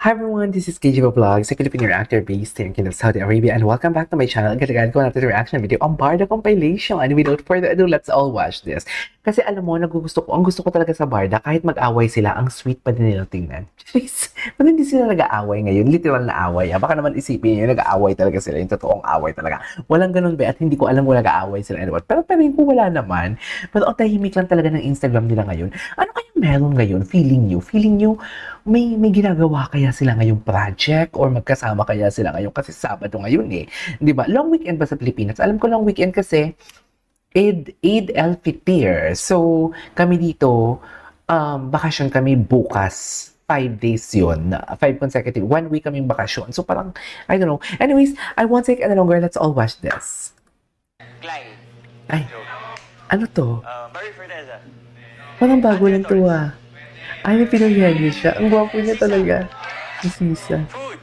Hi everyone, this is KJ Vlogs, a Filipino actor based here in Kingdom, Saudi Arabia, and welcome back to my channel. Agad-agad ko natin reaction video on Barda compilation. And without further ado, let's all watch this. Kasi alam mo, ang gusto ko talaga sa Barda, kahit mag-away sila, ang sweet pa din nila tingnan. Jeez, ba't hindi sila nag-aaway ngayon? Literal na away. Baka naman isipin nyo, nag-aaway talaga sila. Yung totoong away talaga. Walang ganun ba? At hindi ko alam kung nag-aaway sila. Anyway. Pero ko wala naman. Pero ang tahimik lang talaga ng Instagram nila ngayon. Ano kayang meron ngayon? Feeling nyo, may ginagawa kaya sila ngayong project or magkasama kaya sila ngayon kasi Sabado ngayon eh. 'Di ba? Long weekend ba sa Pilipinas? Alam ko long weekend kasi Eid al-Fitr. So, kami dito bakasyon kami bukas. 5 days yun. 5 consecutive. 1 week kaming bakasyon. So, parang, I don't know. Anyways, I won't take any longer. Let's all watch this. Clyde. Ay, ano to? Barry Forteza. Parang bago lang to ah. Ay, may pinuyhenyo siya. Ang gwapo niya talaga. Si Sisa. Food.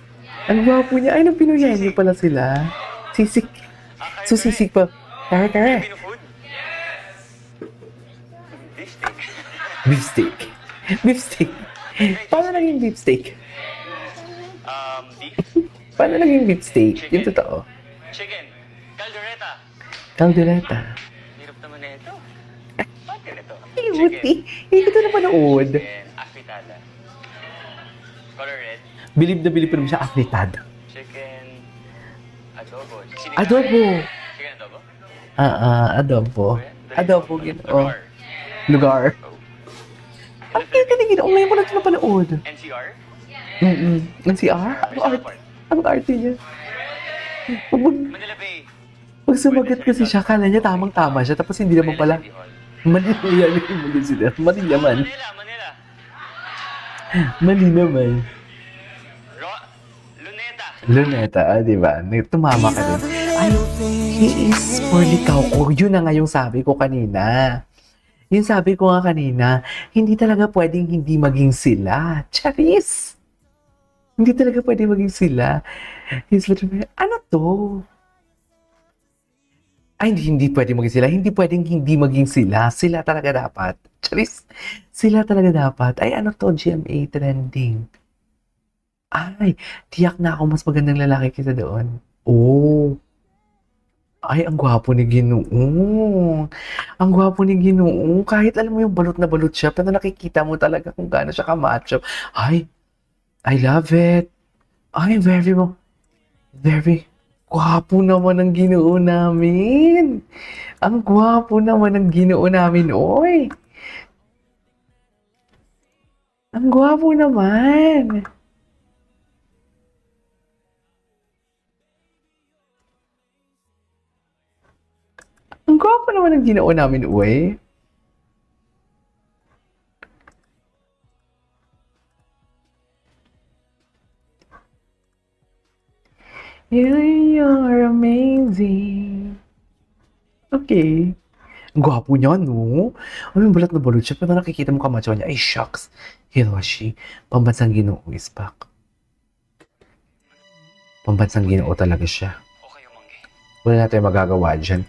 Ang gwapo niya. Ay, nang pinuyhenyo pala sila. Sisik. So, sisik pa. Kare. Filipino food. Beef steak. Beef steak. Beef steak. Paano naging beef steak? Beef. Paano naging beef steak? Yung totoo. Chicken. Caldereta. Caldereta. Hirap naman na ito. Ba't ganito? Ay, buti. Hindi ko ito napanood. Chicken. Afritada. Color red. Bilib na bilib pa naman siya. Afritada. Chicken. Adobo. Adobo. Chicken adobo. Adobo. Adobo. Oh. Lugar. Lugar. Oh. Ang cute na ginawa. Ngayon ko lang ito napanood. NCR. NCR? Ang arte niya. Manila Bay. Pag sumagat kasi siya, kala niya tamang-tama siya, tapos hindi naman pala. City Hall. Mali yan yung mali sila. Mali naman. Manila. Mali naman. Luneta. Luneta, di ba? Tumama ka din. Ay, he is for Licao. Yun na nga yung sabi ko kanina. Yung sabi ko nga kanina, hindi talaga pwedeng hindi maging sila. Charis! Hindi talaga pwedeng maging sila. He's literally, ano to? Ay, hindi pwedeng maging sila. Hindi pwedeng hindi maging sila. Sila talaga dapat. Charis! Sila talaga dapat. Ay, ano to? GMA trending. Ay, tiyak na ako mas magandang lalaki kaysa doon. Oh. Ay, ang gwapo ni Ginoo. Ang gwapo ni Ginoo. Kahit alam mo yung balot na balot siya, pero nakikita mo talaga kung gaano siya kamacho. Ay, I love it. Ay, very gwapo naman ang Ginoo namin. Ang gwapo naman ang Ginoo namin, oy. Ang gwapo naman. Ang gwapo naman ang Ginoo namin, uy. You're amazing. Okay. Ang gwapo niya, no? Ano yung balat na balot siya? Pero nakikita mo kamacho niya. Ay, shucks. Hiroshi. Pambansang Ginoo is back. Pambansang Ginoo talaga siya. Okay, umanggi. Wala natin magagawa dyan.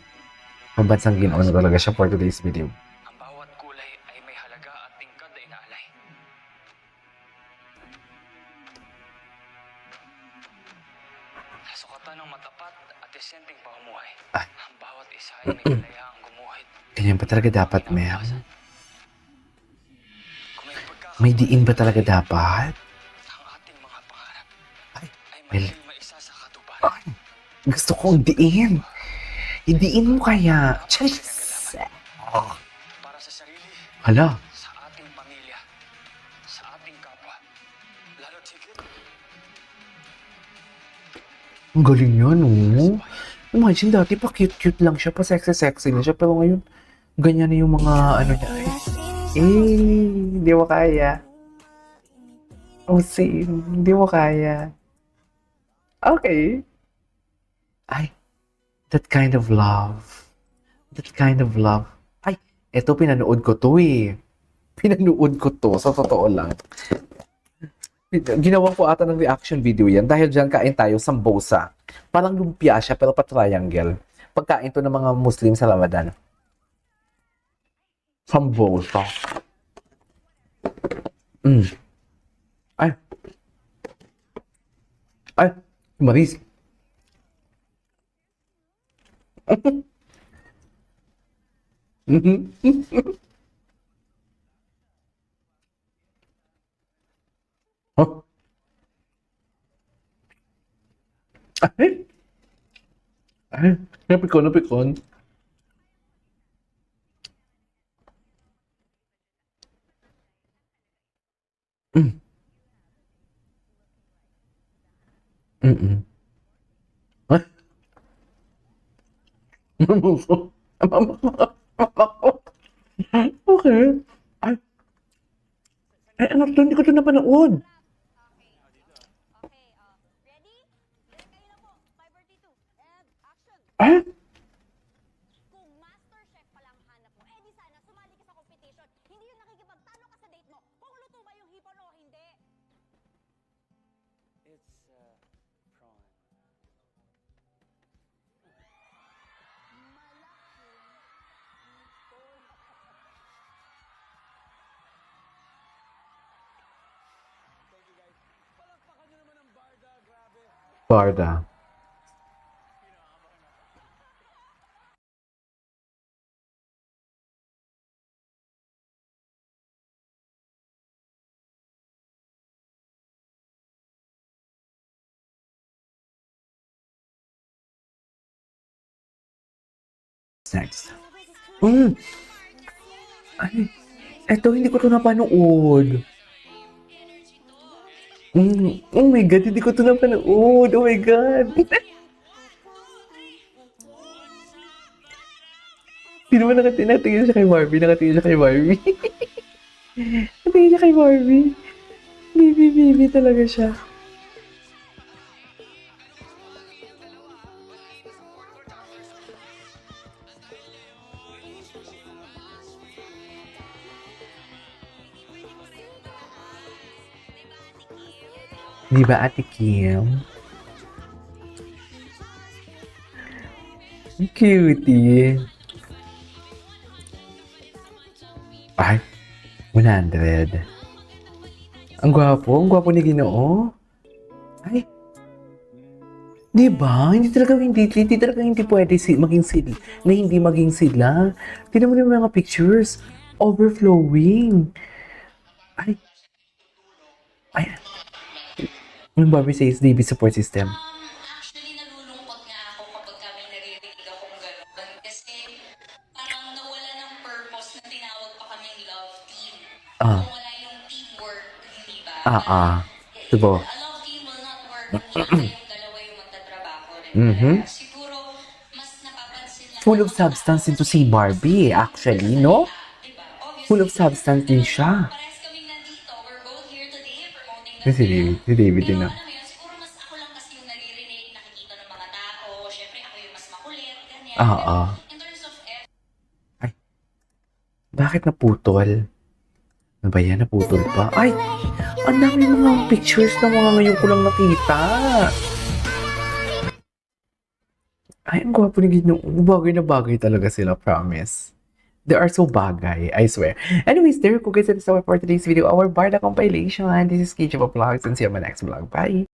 Pambansang Ginoo na talaga siya for today's video. Ang bawat kulay ay may halaga at tingkad na inaalay. Sukatan ng matapat at desenteng pamumuhay. Ay. Ang bawat isa ay may kalayaang gumuhit. Ganyan ba talaga dapat, ma'am? Kung may May pagkakaroon diin ba talaga dapat? ang ating mga pangarap Ay, ay well, magiging maisa sa katuparan. gusto kong diin. Idiin mo kaya. Charis! Para sa sarili, Hala, sa ating pamilya, sa ating kapwa. Lalo't higit, ang galing niya, no? Imagine dati pa cute-cute lang siya, pa sexy-sexy na siya, pero ngayon, ganyan na yung mga ano niya. Hindi mo kaya. Oh, same. Hindi mo kaya. Okay. Ay, that kind of love. That kind of love. Ay, eto pinanood ko to eh. Pinanood ko to, sa totoo lang. Ginawa ko ata ng reaction video yan dahil dyan kain tayo sambosa. Parang lumpia siya pero pa-triangle. Pagkain to ng mga Muslim sa Ramadan. Sambosa. Ay. Ay, Maris. Mhm. Oh, ay, ay, napikon, napikon. Mm, mm. Ay, mamuso. Okay. Ay, ay, ano to? Hindi ko to napanood. Ay, Kung master chef pa lang hanap mo, eh di sana sumali ka sa competition. Hindi yung nakikipagtalo ka sa date mo kung luto ba yung hipon o hindi. It's, prawn. Barda. Next. Ay, eto, hindi ko to napanood. Oh my God, hindi ko to napanood. Oh my God. Hindi naman nakatingin siya kay Barbie. Nakatingin siya kay Barbie. Nakatingin siya kay Barbie. Baby talaga siya. Di ba, Ate Kim? Cutie. Ay, 100. Ang gwapo ni Ginoo. Ay, di ba? Hindi talaga hindi pwede maging sila, na hindi maging sila. Tingnan mo na yung mga pictures. Overflowing. Ay, ay, yung Barbie says, DB support system. Actually, nalulungkot nga ako kapag kami naririnig akong gano'n. Kasi parang nawala ng purpose na tinawag pa kaming love team. Ah, Kung wala yung teamwork, hindi ba? Diba? A love team will not work kung lang kayong dalawa yung magtatrabaho rin. Mhm. Siguro, mas napapansin lang Full of substance into si Barbie, actually, no? Diba? Full of substance din siya. Parehas kaming nandito. We're both here today promoting the Si film. David din Pero na. alam mo yun, siguro mas ako lang kasi yung naririnig, nakikita ng mga tao. Siyempre, ako yung mas makulit, ganyan. Oo. Pero in terms of Ay, bakit naputol? Ano ba yan? Naputol pa? Ay, ang dami mga pictures na mga ngayon ko lang nakita. Ay, ang gwapo ni Ginoo. Bagay na bagay talaga sila, promise. They are so bagay, I swear. Anyways, there you go guys. That is our for today's video. Our Barda compilation. This is Kitchen Vlogs and see you on my next vlog. Bye!